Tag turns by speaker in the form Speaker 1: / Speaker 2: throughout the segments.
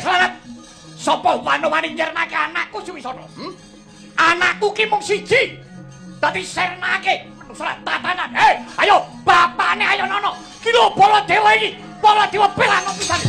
Speaker 1: slamet. Sapa wani-wani nyernake anakku Suwisana? Anakku ki mung siji. Dadi sernake surat tatanan. Ayo bapane ayo nono. Ki lho Baladewa iki. Baladewa pelano pisan.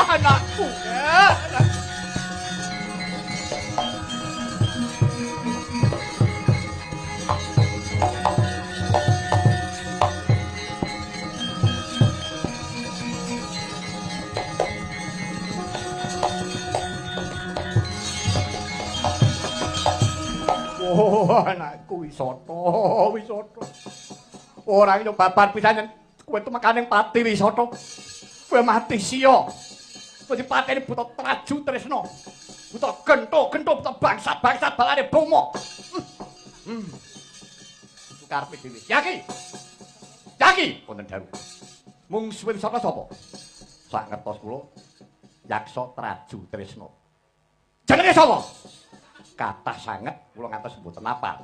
Speaker 1: Anakku ya. Oh, anakku Wisata. Ora yo babar pisan kowe tuh makaning pati Wisata. Kowe mati sia. Wis pateni buta traju tresna. Buta gento buta bangsa balane bomo. Karepe dhewe. Yaki, wonten dawuh. Mung suwe sapa sapa? Sak ngertos kula Yaksa Traju Tresna. Jenenge sapa? Kathah sanget kula ngantos mboten apal.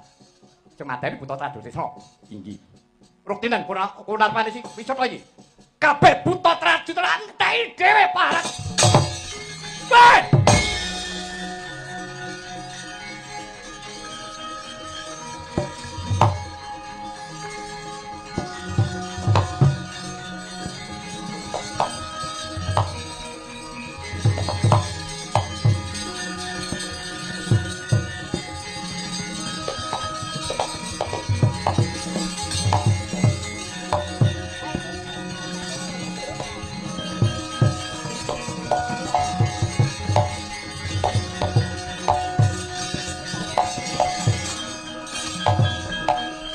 Speaker 1: Cemadani buta Traju Tresna. Inggih. Ruktinan kunarpane sing Wisata iki. Kabeh buta Traju Tresna entek dhewe parek. Weh!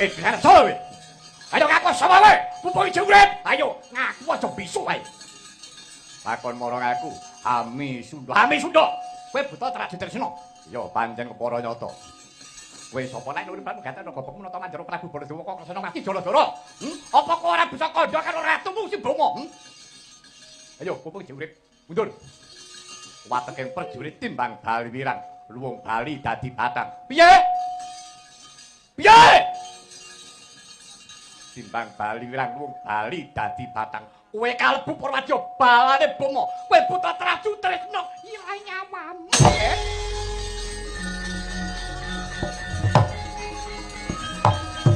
Speaker 1: Bicara solo we. Ayo ngaku sapa we? Pupuk ijo urip. Ayo ngaku aja bisu wae. Takon marang aku, Ami Sunda. Kowe buta Traju Tresna. Ya pancen kepara nyata. Kowe sapa nek uripanmu gaten gobok menata manjero Prabu Baladewa kok Kresna ngaki Jaladara? Apa kok ora bisa kandha karo ratumu si Bromo? Ayo pupuk ijo urip. Mundur. Wateking prajurit timbang Bali Wirang, luwung Bali dadi batang. Piye? Timbang Bali Wirang luwung Bali dadi batang. Kowe kalebu Purwadya balane bomo. Kowe buta Traju Tresna. Ya nyawamu.